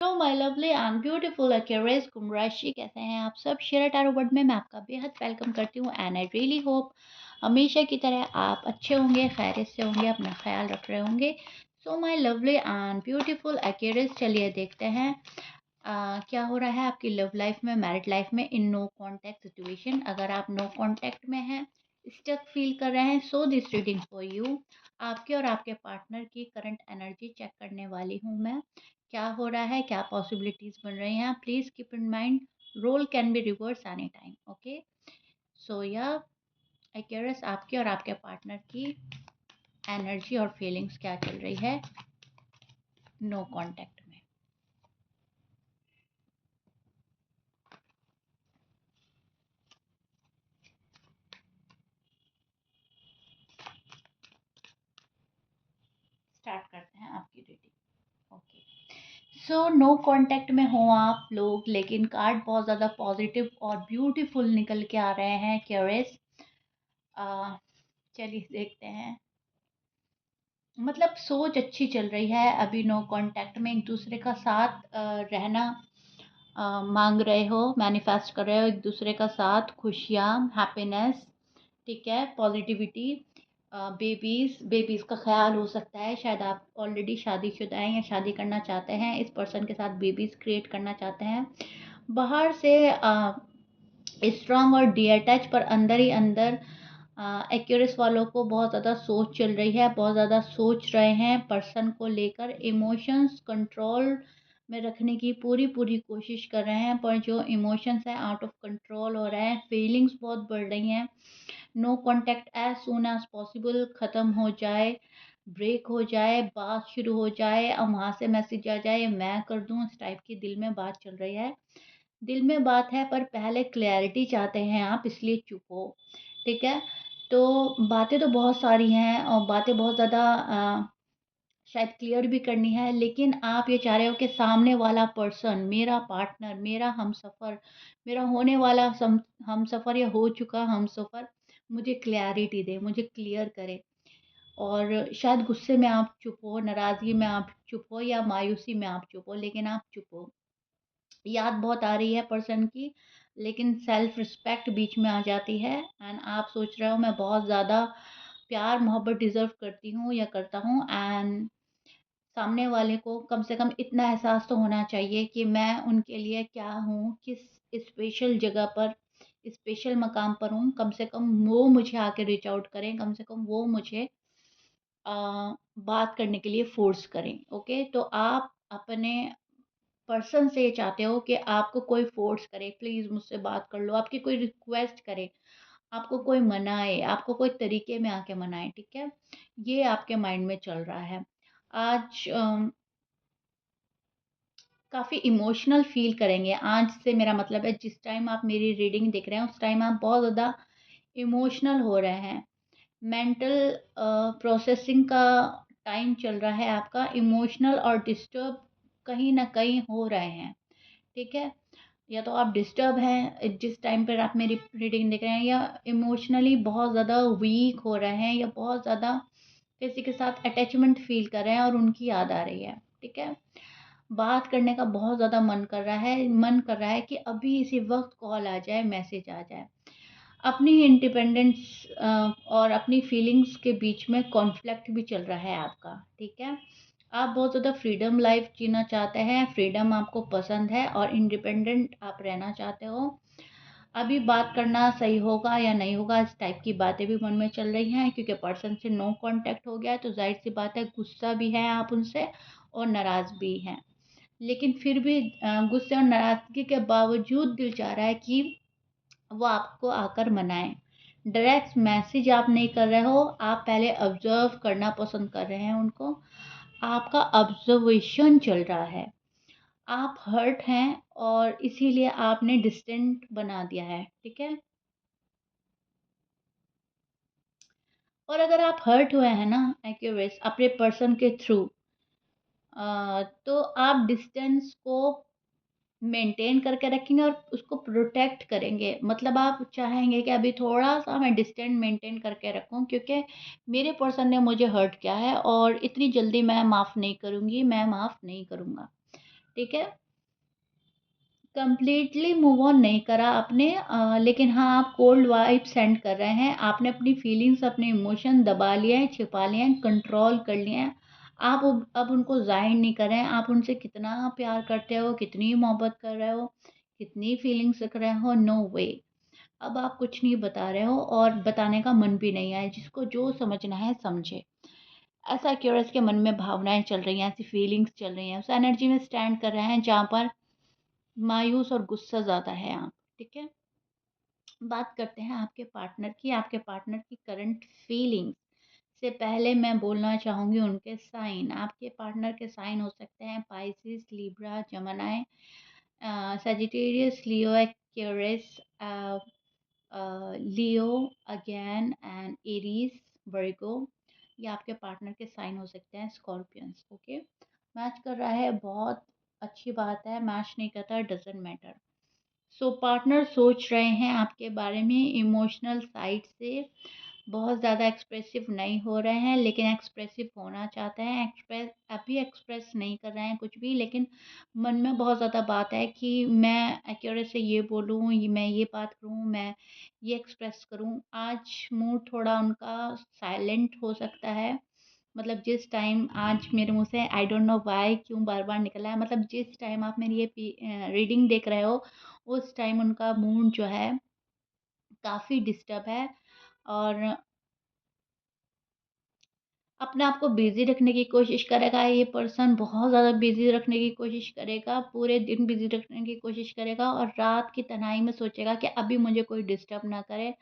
Hello my lovely and beautiful Aquarius कुमराशी, कैसे हैं आप सब? शेयर टैरो वर्ड में मैं आपका बेहद वेलकम करती हूँ एंड आई रियली होप हमेशा की तरह आप अच्छे होंगे, खैरियत से होंगे, अपना ख्याल रख रहे होंगे। So my lovely and beautiful Accuris, चलिए देखते हैं क्या हो रहा है आपकी लव लाइफ में, मैरिड लाइफ में इन नो कांटेक्ट सिचुएशन। अगर आप नो कांटेक्ट में हैं, स्टक फील कर रहे हैं, so this reading for you. आपके और आपके पार्टनर की करंट एनर्जी चेक करने वाली हूँ मैं। क्या हो रहा है, क्या पॉसिबिलिटीज बन रही हैं, please keep in mind role can be reverse any time. Okay, so या एक्यूरेस, आपके और आपके पार्टनर की एनर्जी और फीलिंग्स क्या चल रही है नो कांटेक्ट में। स्टार्ट करते हैं आपकी reading. Okay, so no contact में हो आप लोग, लेकिन कार्ड बहुत ज़्यादा पॉजिटिव और ब्यूटीफुल निकल के आ रहे हैं क्यूरियस। चलिए देखते हैं। मतलब सोच अच्छी चल रही है, अभी नो कांटेक्ट में एक दूसरे का साथ रहना मांग रहे हो, मैनिफेस्ट कर रहे हो एक दूसरे का साथ, खुशियाँ, हैप्पीनेस, ठीक है, पॉजिटिविटी। बेबीज बेबीज का ख्याल हो सकता है, शायद आप ऑलरेडी शादीशुदा हैं या शादी करना चाहते हैं, इस पर्सन के साथ बेबीज क्रिएट करना चाहते हैं। बाहर से स्ट्रांग और डिअटैच, पर अंदर ही अंदर एक्यूरियस वालों को बहुत ज़्यादा सोच चल रही है, बहुत ज़्यादा सोच रहे हैं पर्सन को लेकर, इमोशंस कंट्रोल में रखने की पूरी पूरी कोशिश कर रहे हैं, पर जो इमोशंस हैं आउट ऑफ कंट्रोल हो रहे हैं, फीलिंग्स बहुत बढ़ रही हैं। No contact as soon as possible ख़त्म हो जाए, ब्रेक हो जाए, बात शुरू हो जाए और वहाँ से मैसेज आ जाए मैं कर दूँ, इस टाइप की दिल में बात चल रही है। दिल में बात है पर पहले क्लैरिटी चाहते हैं आप, इसलिए चुप हो, ठीक है। तो बातें तो बहुत सारी हैं और बातें बहुत ज़्यादा शायद क्लियर भी करनी है, लेकिन आप ये चाह रहे हो कि सामने वाला पर्सन, मेरा पार्टनर, मेरा हमसफ़र, मेरा होने वाला हमसफ़र या हो चुका हमसफ़र मुझे क्लैरिटी दे, मुझे क्लियर करे। और शायद गुस्से में आप चुप हो, नाराज़गी में आप चुप हो या मायूसी में आप चुप हो, लेकिन आप चुप हो। याद बहुत आ रही है पर्सन की, लेकिन सेल्फ रिस्पेक्ट बीच में आ जाती है एंड आप सोच रहे हो मैं बहुत ज़्यादा प्यार मोहब्बत डिज़र्व करती हूँ या करता हूँ, एंड सामने वाले को कम से कम इतना एहसास तो होना चाहिए कि मैं उनके लिए क्या हूँ, किस स्पेशल जगह पर, स्पेशल मकाम पर हूँ। कम से कम वो मुझे आके रीच आउट करें, कम से कम वो मुझे बात करने के लिए फ़ोर्स करें। ओके, तो आप अपने पर्सन से ये चाहते हो कि आपको कोई फ़ोर्स करे, प्लीज़ मुझसे बात कर लो, आपकी कोई रिक्वेस्ट करे, आपको कोई मनाए, आपको कोई तरीके में आके मनाए, ठीक है? ये आपके माइंड में चल रहा है। आज काफ़ी इमोशनल फ़ील करेंगे। आज से मेरा मतलब है जिस टाइम आप मेरी रीडिंग देख रहे हैं, उस टाइम आप बहुत ज़्यादा इमोशनल हो रहे हैं। मेंटल प्रोसेसिंग का टाइम चल रहा है आपका, इमोशनल और डिस्टर्ब कहीं न कहीं हो रहे हैं, ठीक है? या तो आप डिस्टर्ब हैं जिस टाइम पर आप मेरी रीडिंग देख रहे हैं, या इमोशनली बहुत ज़्यादा वीक हो रहे हैं, या बहुत ज़्यादा किसी के साथ अटैचमेंट फ़ील कर रहे हैं और उनकी याद आ रही है, ठीक है? बात करने का बहुत ज़्यादा मन कर रहा है कि अभी इसी वक़्त कॉल आ जाए, मैसेज आ जाए। अपनी इंडिपेंडेंस और अपनी फीलिंग्स के बीच में कॉन्फ्लिक्ट भी चल रहा है आपका, ठीक है? आप बहुत ज़्यादा फ्रीडम लाइफ़ जीना चाहते हैं, फ्रीडम आपको पसंद है और इंडिपेंडेंट आप रहना चाहते हो। अभी बात करना सही होगा या नहीं होगा, इस टाइप की बातें भी मन में चल रही हैं, क्योंकि पर्सन से नो कॉन्टैक्ट हो गया है, तो ज़ाहिर-सी बात है गुस्सा भी हैं आप उनसे और नाराज़ भी हैं। लेकिन फिर भी गुस्से और नाराज़गी के बावजूद दिल चाह रहा है कि वो आपको आकर मनाएँ। डायरेक्ट मैसेज आप नहीं कर रहे हो, आप पहले ऑब्ज़र्व करना पसंद कर रहे हैं उनको। आपका ऑब्ज़र्वेशन चल रहा है। आप हर्ट हैं और इसीलिए आपने डिस्टेंट बना दिया है, ठीक है? और अगर आप हर्ट हुए हैं ना एक्यूरेट अपने पर्सन के थ्रू, तो आप डिस्टेंस को मेंटेन करके रखेंगे और उसको प्रोटेक्ट करेंगे। मतलब आप चाहेंगे कि अभी थोड़ा-सा मैं डिस्टेंस मेंटेन करके रखूँ, क्योंकि मेरे पर्सन ने मुझे हर्ट किया है और इतनी जल्दी मैं माफ़ नहीं करूँगी, मैं माफ़ नहीं करूँगा। ठीक है? कंप्लीटली मूव ऑन नहीं करा आपने, लेकिन हाँ, आप कोल्ड वाइब सेंड कर रहे हैं। आपने अपनी फीलिंग्स, अपने इमोशन दबा लिए हैं, छिपा लिए हैं, कंट्रोल कर लिए हैं। आप अब उनको ज़ाहिर नहीं कर रहे हैं। आप उनसे कितना प्यार करते हो, कितनी मोहब्बत कर रहे हो, कितनी फीलिंग्स रख रहे हो, नो वे। अब आप कुछ नहीं बता रहे हो और बताने का मन भी नहीं है। जिसको जो समझना है समझे। ऐसा क्यूरियस के मन में भावनाएँ चल रही हैं, ऐसी फीलिंग्स चल रही हैं, उस एनर्जी में स्टैंड कर रहे हैं जहाँ पर मायूस और गुस्सा ज़्यादा है आप, ठीक है? बात करते हैं आपके पार्टनर की, आपके पार्टनर की करंट फीलिंग्स से पहले मैं बोलना चाहूँगी उनके साइन। आपके पार्टनर के साइन हो सकते हैं Pisces, Libra, Gemini, Sagittarius, Leo, Aquarius, Leo again and Aries, Virgo. ये आपके पार्टनर के साइन हो सकते हैं, स्कॉर्पियंस, ओके? मैच कर रहा है, बहुत अच्छी बात है। मैच नहीं करता, डजंट मैटर। सो पार्टनर सोच रहे हैं आपके बारे में इमोशनल साइड से, बहुत ज़्यादा एक्सप्रेसिव नहीं हो रहे हैं, लेकिन एक्सप्रेसिव होना चाहते हैं। अभी एक्सप्रेस नहीं कर रहे हैं कुछ भी, लेकिन मन में बहुत ज़्यादा बात है कि मैं एक्यूरेट से ये बोलूँ, मैं ये बात करूँ, मैं ये एक्सप्रेस करूँ। आज मूड थोड़ा उनका साइलेंट हो सकता है। मतलब जिस टाइम आज मेरे मुँह से आई डोंट नो व्हाई क्यों बार-बार निकला है, मतलब जिस टाइम आप मेरी ये रीडिंग देख रहे हो, उस टाइम उनका मूड जो है काफ़ी डिस्टर्ब है और अपने आप को बिज़ी रखने की कोशिश करेगा ये पर्सन, बहुत ज़्यादा बिज़ी रखने की कोशिश करेगा, पूरे दिन बिज़ी रखने की कोशिश करेगा और रात की तन्हाई में सोचेगा कि अभी मुझे कोई डिस्टर्ब ना करे,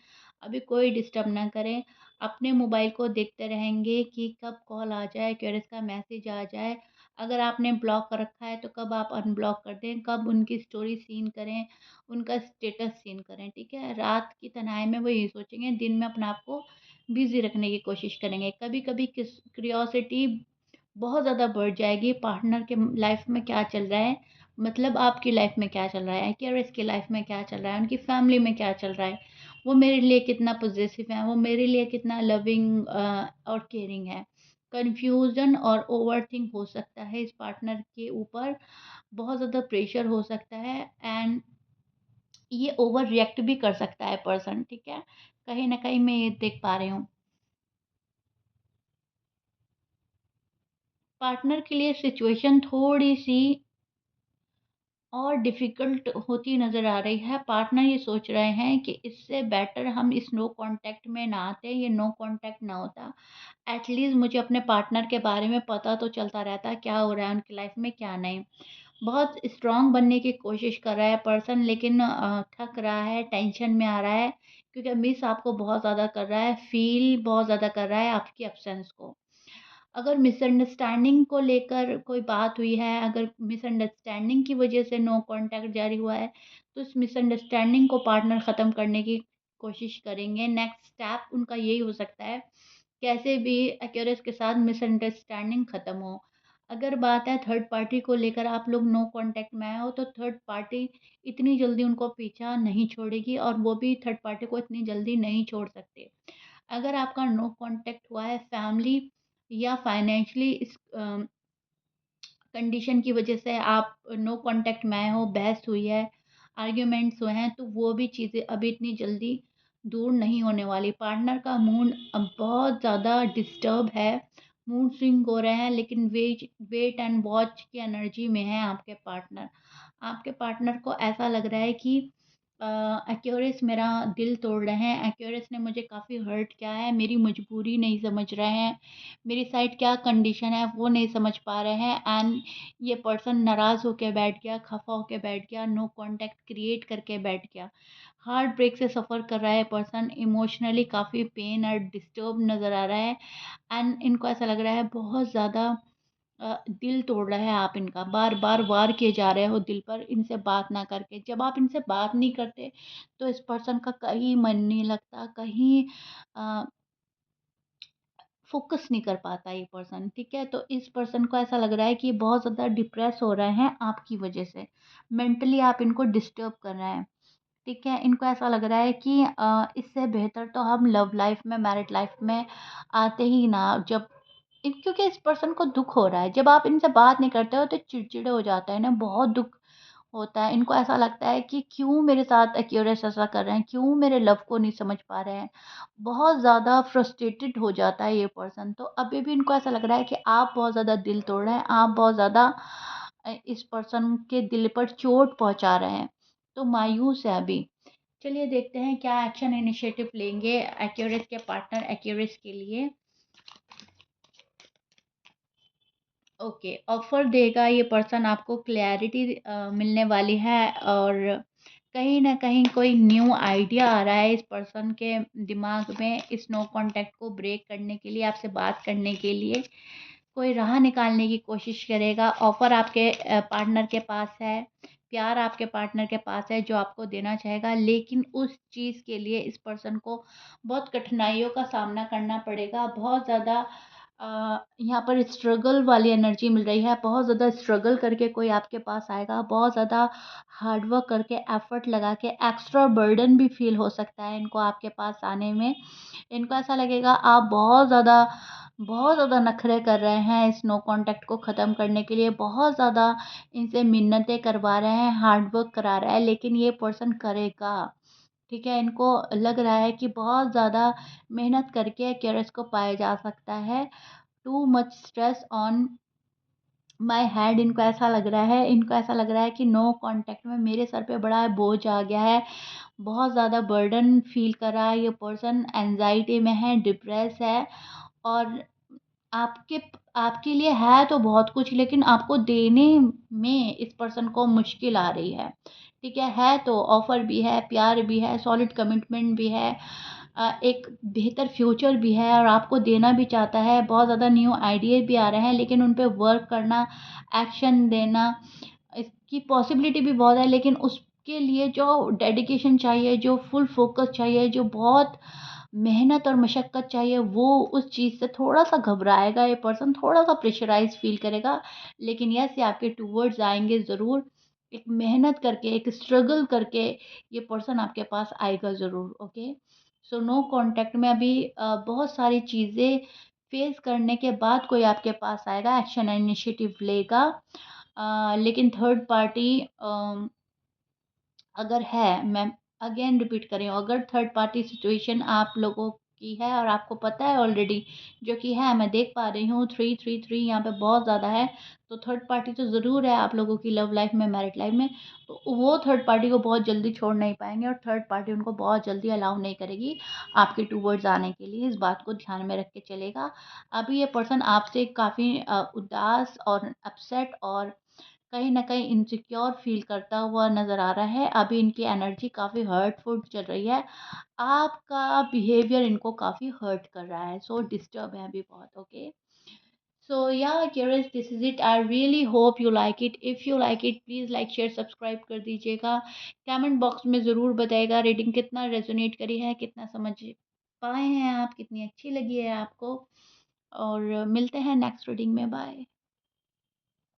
अभी कोई डिस्टर्ब ना करे। अपने मोबाइल को देखते रहेंगे कि कब कॉल आ जाए, क्यूरियस का मैसेज आ जाए। अगर आपने ब्लॉक कर रखा है तो कब आप अनब्लॉक कर दें, कब उनकी स्टोरी सीन करें, उनका स्टेटस सीन करें, ठीक है? रात की तन्हाई में वो यही सोचेंगे, दिन में अपने आप को बिज़ी रखने की कोशिश करेंगे। कभी-कभी किस क्यूरियोसिटी बहुत ज़्यादा बढ़ जाएगी, पार्टनर के लाइफ़ में क्या चल रहा है, मतलब आपकी लाइफ़ में क्या चल रहा है, क्यूरियस की लाइफ़ में क्या चल रहा है, उनकी फैमिली में क्या चल रहा है, वो मेरे लिए कितना पॉज़ेसिव है, वो मेरे लिए कितना लविंग और केयरिंग है। कन्फ्यूज़न और ओवरथिंक हो सकता है इस पार्टनर के ऊपर, बहुत ज़्यादा प्रेशर हो सकता है एंड ये ओवर रिएक्ट भी कर सकता है पर्सन, ठीक है? कहीं न कहीं मैं ये देख पा रही हूँ। पार्टनर के लिए सिचुएशन थोड़ी-सी और डिफ़िकल्ट होती नज़र आ रही है। पार्टनर ये सोच रहे हैं कि इससे बेटर हम इस नो कॉन्टैक्ट में ना आते, ये नो कॉन्टैक्ट ना होता। एट लीस्ट मुझे अपने पार्टनर के बारे में पता तो चलता रहता, क्या हो रहा है उनकी लाइफ़ में, क्या नहीं। बहुत स्ट्रॉन्ग बनने की कोशिश कर रहा है पर्सन, लेकिन थक रहा है, टेंशन में आ रहा है क्योंकि मिस आपको बहुत ज़्यादा कर रहा है, फ़ील बहुत ज़्यादा कर रहा है आपकी एब्सेंस को। अगर मिसअंडरस्टैंडिंग को लेकर कोई बात हुई है, अगर मिसअंडरस्टैंडिंग की वजह से नो कॉन्टैक्ट जारी हुआ है, तो इस मिसअंडरस्टैंडिंग को पार्टनर ख़त्म करने की कोशिश करेंगे। नेक्स्ट स्टेप उनका यही हो सकता है, कैसे भी एक्यूरेस के साथ मिसअंडरस्टैंडिंग ख़त्म हो। अगर बात है थर्ड पार्टी को लेकर, आप लोग नो कॉन्टैक्ट में आए हो, तो थर्ड पार्टी इतनी जल्दी उनको पीछा नहीं छोड़ेगी और वो भी थर्ड पार्टी को इतनी जल्दी नहीं छोड़ सकते। अगर आपका नो कॉन्टैक्ट हुआ है फैमिली या फाइनेंशियली इस कंडीशन की वजह से आप नो कॉन्टैक्ट में आए हो, बहस हुई है, आर्ग्यूमेंट्स हुए हैं, तो वो भी चीज़ें अभी इतनी जल्दी दूर नहीं होने वाली। पार्टनर का मूड अब बहुत ज़्यादा डिस्टर्ब है, मूड स्विंग हो रहे हैं, लेकिन वेट एंड वॉच की एनर्जी में है आपके पार्टनर। आपके पार्टनर को ऐसा लग रहा है कि एक्यूरेस मेरा दिल तोड़ रहे हैं, एक्यूरेस ने मुझे काफ़ी हर्ट किया है, मेरी मजबूरी नहीं समझ रहे हैं, मेरी साइड क्या कंडीशन है वो नहीं समझ पा रहे हैं एंड ये पर्सन नाराज़ होके बैठ गया, खफ़ा होके बैठ गया, नो कॉन्टैक्ट क्रिएट करके बैठ गया। हार्ट ब्रेक से सफ़र कर रहा है पर्सन, इमोशनली काफ़ी पेन और डिस्टर्ब नज़र आ रहा है एंड इनको ऐसा लग रहा है बहुत ज़्यादा दिल तोड़ रहा है आप इनका, बार-बार वार किए जा रहे हो दिल पर इनसे बात ना करके। जब आप इनसे बात नहीं करते, तो इस पर्सन का कहीं मन नहीं लगता, कहीं अ, फ़ोकस नहीं कर पाता ये पर्सन, ठीक है? तो इस पर्सन को ऐसा लग रहा है कि बहुत ज़्यादा डिप्रेस हो रहे हैं आपकी वजह से। मेंटली आप इनको डिस्टर्ब कर रहे हैं, ठीक है? इनको ऐसा लग रहा है कि इससे बेहतर तो हम लव लाइफ़ में, मैरिड लाइफ़ में आते ही ना। जब क्योंकि इस पर्सन को दुःख हो रहा है। जब आप इनसे बात नहीं करते हो तो चिड़चिड़े हो जाते हैं, इन्हें बहुत दुःख होता है। इनको ऐसा लगता है कि क्यों मेरे साथ एक्यूरेस ऐसा कर रहे हैं, क्यों मेरे लव को नहीं समझ पा रहे हैं। बहुत ज़्यादा फ्रस्ट्रेटेड हो जाता है ये पर्सन। तो अभी भी इनको ऐसा लग रहा है कि आप बहुत ज़्यादा दिल तोड़ रहे हैं, आप बहुत ज़्यादा इस पर्सन के दिल पर चोट पहुँचा रहे हैं। तो मायूस है अभी। चलिए देखते हैं क्या एक्शन इनिशिएटिव लेंगे एक्यूरेस के पार्टनर एक्यूरेस के लिए। ओके, ऑफर देगा ये पर्सन आपको, क्लैरिटी मिलने वाली है, और कहीं न कहीं कोई न्यू आइडिया आ रहा है इस पर्सन के दिमाग में, इस नो कॉन्टैक्ट को ब्रेक करने के लिए, आपसे बात करने के लिए कोई राह निकालने की कोशिश करेगा। ऑफर आपके पार्टनर के पास है, प्यार आपके पार्टनर के पास है जो आपको देना चाहेगा, लेकिन उस चीज़ के लिए इस पर्सन को बहुत कठिनाइयों का सामना करना पड़ेगा। बहुत ज़्यादा यहाँ पर स्ट्रगल वाली एनर्जी मिल रही है। बहुत ज़्यादा स्ट्रगल करके कोई आपके पास आएगा, बहुत ज़्यादा हार्ड वर्क करके, एफर्ट लगा के, एक्स्ट्रा बर्डन भी फ़ील हो सकता है इनको आपके पास आने में। इनको ऐसा लगेगा आप बहुत ज़्यादा नखरे कर रहे हैं इस नो कॉन्टैक्ट को ख़त्म करने के लिए, बहुत ज़्यादा इनसे मिन्नतें करवा रहे हैं, हार्ड वर्क करा रहा है, लेकिन ये पर्सन करेगा। ठीक है? इनको लग रहा है कि बहुत ज़्यादा मेहनत करके एक्यूरेस को पाया जा सकता है। Too much stress on my head, इनको ऐसा लग रहा है, इनको ऐसा लग रहा है कि नो कॉन्टैक्ट में मेरे सर पे बड़ा बोझ आ गया है। बहुत ज़्यादा बर्डन फ़ील कर रहा है ये पर्सन, एंग्ज़ायटी में है, डिप्रेस है, और आपके आपके लिए है तो बहुत कुछ, लेकिन आपको देने में इस पर्सन को मुश्किल आ रही है। ठीक है तो ऑफ़र भी है, प्यार भी है, सॉलिड कमिटमेंट भी है, एक बेहतर फ्यूचर भी है, और आपको देना भी चाहता है। बहुत ज़्यादा न्यू आइडिया भी आ रहे हैं, लेकिन उन पे वर्क करना, एक्शन देना, इसकी पॉसिबिलिटी भी बहुत है, लेकिन उसके लिए जो डेडिकेशन चाहिए, जो फुल फ़ोकस चाहिए, जो बहुत मेहनत और मशक्क़त चाहिए, वो उस चीज़ से थोड़ा-सा घबराएगा ये पर्सन, थोड़ा-सा प्रेशराइज़ फ़ील करेगा। लेकिन यस, ये आपके टुवर्ड्स आएँगे ज़रूर। एक मेहनत करके, एक स्ट्रगल करके ये पर्सन आपके पास आएगा ज़रूर, ओके? सो नो कॉन्टैक्ट में अभी बहुत सारी चीज़ें फेस करने के बाद कोई आपके पास आएगा, एक्शन इनिशिएटिव लेगा। लेकिन थर्ड पार्टी अगर है, मैं अगेन रिपीट कर रही हूँ, अगर थर्ड पार्टी सिचुएशन आप लोगों की है और आपको पता है ऑलरेडी, जो कि है, मैं देख पा रही हूँ 333 यहाँ पे बहुत ज़्यादा है, तो थर्ड पार्टी तो ज़रूर है आप लोगों की लव लाइफ में, मैरिड लाइफ में। तो वो थर्ड पार्टी को बहुत जल्दी छोड़ नहीं पाएँगे, और थर्ड पार्टी उनको बहुत जल्दी अलाउ नहीं करेगी आपके टुवर्ड्स आने के लिए, इस बात को ध्यान में रख के चलेगा। अभी ये पर्सन आपसे काफ़ी उदास और अपसेट और कहीं न कहीं इनसिक्योर फ़ील करता हुआ नज़र आ रहा है। अभी इनकी एनर्जी काफ़ी हर्टफुल चल रही है। आपका बिहेवियर इनको काफ़ी हर्ट कर रहा है, सो डिस्टर्ब है अभी बहुत, ओके? सो या curious, this is it. I really hope you like it. If you like it, please like, share, subscribe कर दीजिएगा। कमेंट बॉक्स में ज़रूर बताइएगा रीडिंग कितना रेज़ोनेट करी है, कितना समझ पाए हैं आप, कितनी अच्छी लगी है आपको, और मिलते हैं नेक्स्ट रीडिंग में। बाय।